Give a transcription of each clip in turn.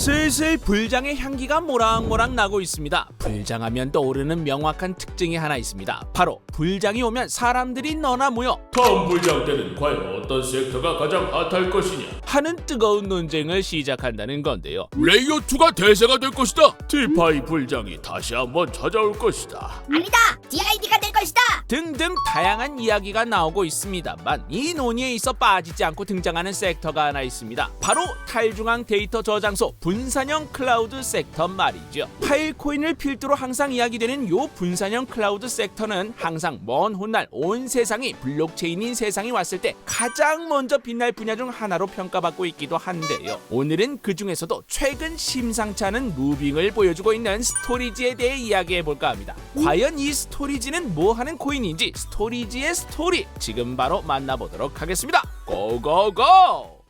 슬슬 불장의 향기가 모락모락 나고 있습니다. 불장하면 떠오르는 명확한 특징이 하나 있습니다. 바로 불장이 오면 사람들이 너나 모여 다음 불장 때는 과연 어떤 섹터가 가장 핫할 것이냐 하는 뜨거운 논쟁을 시작한다는 건데요. 레이어2가 대세가 될 것이다. 티파이 불장이 다시 한번 찾아올 것이다. 아니다! DID가 될 것이다! 등등 다양한 이야기가 나오고 있습니다만 이 논의에 있어 빠지지 않고 등장하는 섹터가 하나 있습니다. 바로 탈중앙 데이터 저장소 분산형 클라우드 섹터 말이죠. 파일코인을 필두로 항상 이야기되는 요 분산형 클라우드 섹터는 항상 먼 훗날 온 세상이 블록체인인 세상이 왔을 때 가장 먼저 빛날 분야 중 하나로 평가받고 있기도 한데요. 오늘은 그 중에서도 최근 심상치 않은 무빙을 보여주고 있는 스토리지에 대해 이야기해볼까 합니다. 과연 이 스토리지는 뭐 하는 코인인지 스토리지의 스토리 지금 바로 만나보도록 하겠습니다. 고고고!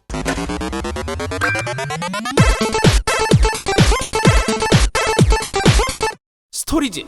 스토리지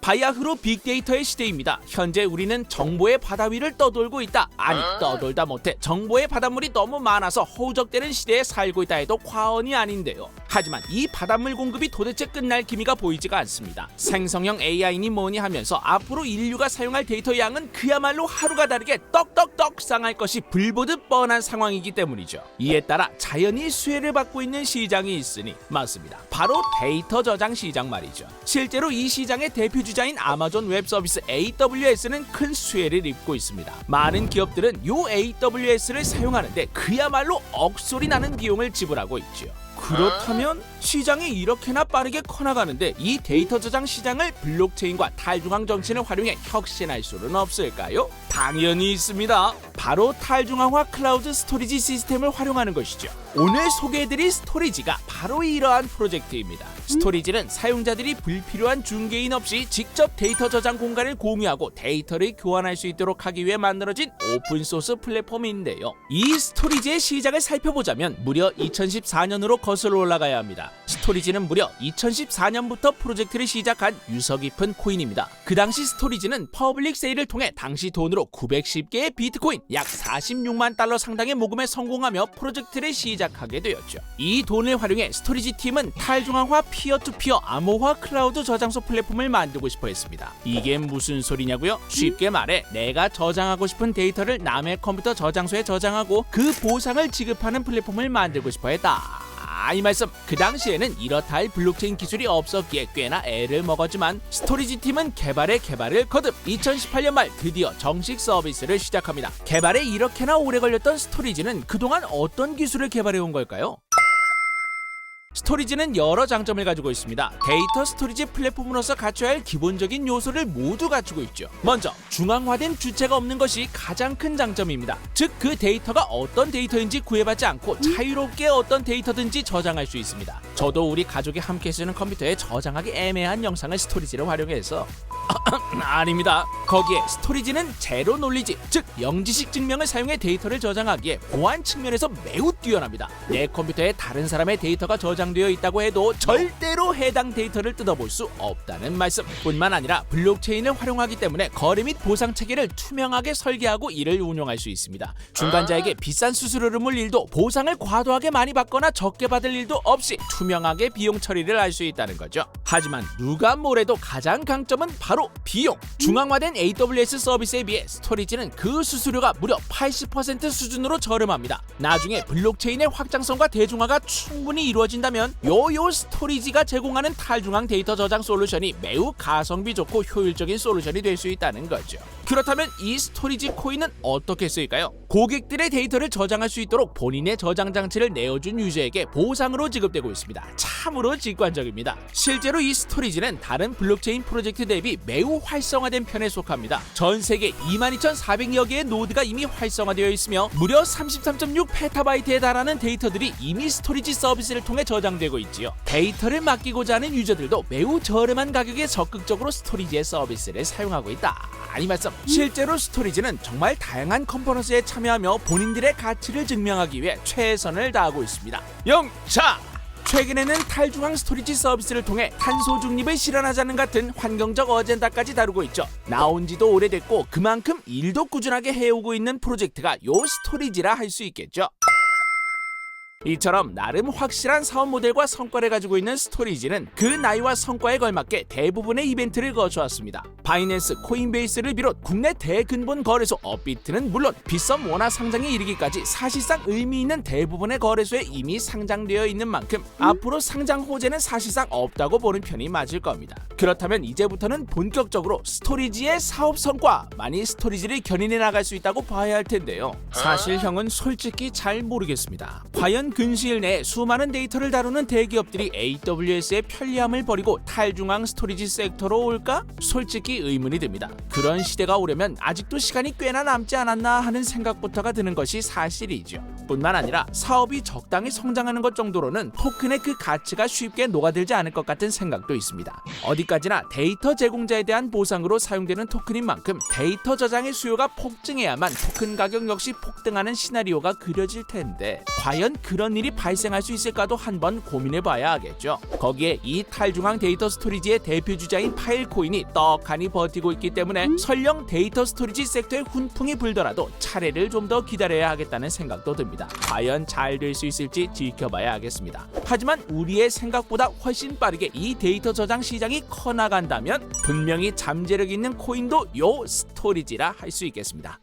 바야흐로 빅데이터의 시대입니다. 현재 우리는 정보의 바다 위를 떠돌고 있다. 아니 떠돌다 못해 정보의 바닷물이 너무 많아서 허우적대는 시대에 살고 있다 해도 과언이 아닌데요. 하지만 이 바닷물 공급이 도대체 끝날 기미가 보이지가 않습니다. 생성형 AI니 뭐니 하면서 앞으로 인류가 사용할 데이터 양은 그야말로 하루가 다르게 떡떡떡 상할 것이 불보듯 뻔한 상황이기 때문이죠. 이에 따라 자연히 수혜를 받고 있는 시장이 있으니 맞습니다. 바로 데이터 저장 시장 말이죠. 실제로 이 시장의 대표 주자인 아마존 웹 서비스 AWS는 큰 수혜를 입고 있습니다. 많은 기업들은 요 AWS를 사용하는데 그야말로 억소리 나는 비용을 지불하고 있죠. 그렇다면 시장이 이렇게나 빠르게 커나가는데 이 데이터 저장 시장을 블록체인과 탈중앙 정신을 활용해 혁신할 수는 없을까요? 당연히 있습니다. 바로 탈중앙화 클라우드 스토리지 시스템을 활용하는 것이죠. 오늘 소개해드릴 스토리지가 바로 이러한 프로젝트입니다. 스토리지는 사용자들이 불필요한 중개인 없이 직접 데이터 저장 공간을 공유하고 데이터를 교환할 수 있도록 하기 위해 만들어진 오픈소스 플랫폼인데요. 이 스토리지의 시작을 살펴보자면 무려 2014년으로 거슬러 올라가야 합니다. 스토리지는 무려 2014년부터 프로젝트를 시작한 유서 깊은 코인입니다. 그 당시 스토리지는 퍼블릭 세일을 통해 당시 돈으로 910개의 비트코인 약 46만 달러 상당의 모금에 성공하며 프로젝트를 시작하게 되었죠. 이 돈을 활용해 스토리지 팀은 탈중앙화 피어투피어 암호화 클라우드 저장소 플랫폼을 만들고 싶어 했습니다. 이게 무슨 소리냐고요? 쉽게 말해 내가 저장하고 싶은 데이터를 남의 컴퓨터 저장소에 저장하고 그 보상을 지급하는 플랫폼을 만들고 싶어 했다. 이 말씀 그 당시에는 이렇다 할 블록체인 기술이 없었기에 꽤나 애를 먹었지만 스토리지 팀은 개발에 개발을 거듭 2018년 말 드디어 정식 서비스를 시작합니다. 개발에 이렇게나 오래 걸렸던 스토리지는 그동안 어떤 기술을 개발해온 걸까요? 스토리지는 여러 장점을 가지고 있습니다. 데이터 스토리지 플랫폼으로서 갖춰야 할 기본적인 요소를 모두 갖추고 있죠. 먼저 중앙화된 주체가 없는 것이 가장 큰 장점입니다. 즉 그 데이터가 어떤 데이터인지 구애받지 않고 자유롭게 어떤 데이터든지 저장할 수 있습니다. 저도 우리 가족이 함께 쓰는 컴퓨터에 저장하기 애매한 영상을 스토리지를 활용해서 아닙니다. 거기에 스토리지는 제로 논리지, 즉 영지식 증명을 사용해 데이터를 저장하기에 보안 측면에서 매우 뛰어납니다. 내 컴퓨터에 다른 사람의 데이터가 저장되어 있다고 해도 절대로 해당 데이터를 뜯어볼 수 없다는 말씀. 뿐만 아니라 블록체인을 활용하기 때문에 거래 및 보상 체계를 투명하게 설계하고 이를 운용할 수 있습니다. 중간자에게 비싼 수수료를 물 일도 보상을 과도하게 많이 받거나 적게 받을 일도 없이 투명하게 비용 처리를 할 수 있다는 거죠. 하지만 누가 뭐래도 가장 강점은 바로 비용. 중앙화된 AWS 서비스에 비해 스토리지는 그 수수료가 무려 80% 수준으로 저렴합니다. 나중에 블록체인의 확장성과 대중화가 충분히 이루어진다면 요요 스토리지가 제공하는 탈중앙 데이터 저장 솔루션이 매우 가성비 좋고 효율적인 솔루션이 될 수 있다는 거죠. 그렇다면 이 스토리지 코인은 어떻게 쓰일까요? 고객들의 데이터를 저장할 수 있도록 본인의 저장 장치를 내어준 유저에게 보상으로 지급되고 있습니다. 참으로 직관적입니다. 실제로 이 스토리지는 다른 블록체인 프로젝트 대비 매우 활성화된 편에 속합니다. 전 세계 22,400여 개의 노드가 이미 활성화되어 있으며 무려 33.6 페타바이트에 달하는 데이터들이 이미 스토리지 서비스를 통해 저장되고 있지요. 데이터를 맡기고자 하는 유저들도 매우 저렴한 가격에 적극적으로 스토리지의 서비스를 사용하고 있다. 이 말씀 실제로 스토리지는 정말 다양한 컨퍼런스에 참여하며 본인들의 가치를 증명하기 위해 최선을 다하고 있습니다. 영차! 최근에는 탈중앙 스토리지 서비스를 통해 탄소 중립을 실현하자는 같은 환경적 어젠다까지 다루고 있죠. 나온 지도 오래됐고 그만큼 일도 꾸준하게 해오고 있는 프로젝트가 요 스토리지라 할 수 있겠죠. 이처럼 나름 확실한 사업 모델과 성과를 가지고 있는 스토리지는 그 나이와 성과에 걸맞게 대부분의 이벤트를 거쳐왔습니다. 바이낸스, 코인베이스를 비롯 국내 대근본 거래소 업비트는 물론 빗썸 원화 상장에 이르기까지 사실상 의미 있는 대부분의 거래소에 이미 상장되어 있는 만큼 앞으로 상장 호재는 사실상 없다고 보는 편이 맞을 겁니다. 그렇다면 이제부터는 본격적으로 스토리지의 사업 성과, 많이 스토리지를 견인해 나갈 수 있다고 봐야 할 텐데요. 사실 형은 솔직히 잘 모르겠습니다. 과연 근시일 내에 수많은 데이터를 다루는 대기업들이 AWS의 편리함을 버리고 탈중앙 스토리지 섹터로 올까? 솔직히 의문이 듭니다. 그런 시대가 오려면 아직도 시간이 꽤나 남지 않았나 하는 생각부터가 드는 것이 사실이죠. 뿐만 아니라 사업이 적당히 성장하는 것 정도로는 토큰의 그 가치가 쉽게 녹아들지 않을 것 같은 생각도 있습니다. 어디까지나 데이터 제공자에 대한 보상으로 사용되는 토큰인 만큼 데이터 저장의 수요가 폭증해야만 토큰 가격 역시 폭등하는 시나리오가 그려질 텐데 과연 그런 일이 발생할 수 있을까도 한번 고민해봐야 하겠죠. 거기에 이 탈중앙 데이터 스토리지의 대표주자인 파일코인이 떡하니 버티고 있기 때문에 설령 데이터 스토리지 섹터에 훈풍이 불더라도 차례를 좀 더 기다려야 하겠다는 생각도 듭니다. 과연 잘 될 수 있을지 지켜봐야 하겠습니다. 하지만 우리의 생각보다 훨씬 빠르게 이 데이터 저장 시장이 커나간다면 분명히 잠재력 있는 코인도 요 스토리지라 할 수 있겠습니다.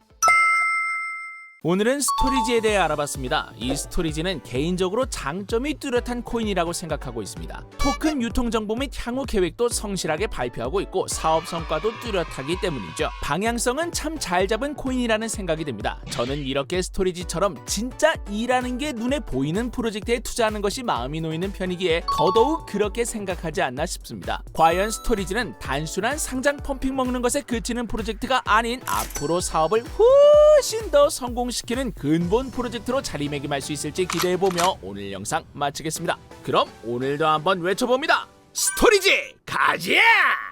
오늘은 스토리지에 대해 알아봤습니다. 이 스토리지는 개인적으로 장점이 뚜렷한 코인이라고 생각하고 있습니다. 토큰 유통 정보 및 향후 계획도 성실하게 발표하고 있고 사업 성과도 뚜렷하기 때문이죠. 방향성은 참 잘 잡은 코인이라는 생각이 듭니다. 저는 이렇게 스토리지처럼 진짜 일하는 게 눈에 보이는 프로젝트에 투자하는 것이 마음이 놓이는 편이기에 더더욱 그렇게 생각하지 않나 싶습니다. 과연 스토리지는 단순한 상장 펌핑 먹는 것에 그치는 프로젝트가 아닌 앞으로 사업을 훨씬 더 성공시키는 근본 프로젝트로 자리매김할 수 있을지 기대해보며 오늘 영상 마치겠습니다. 그럼 오늘도 한번 외쳐봅니다. 스토리지 가자!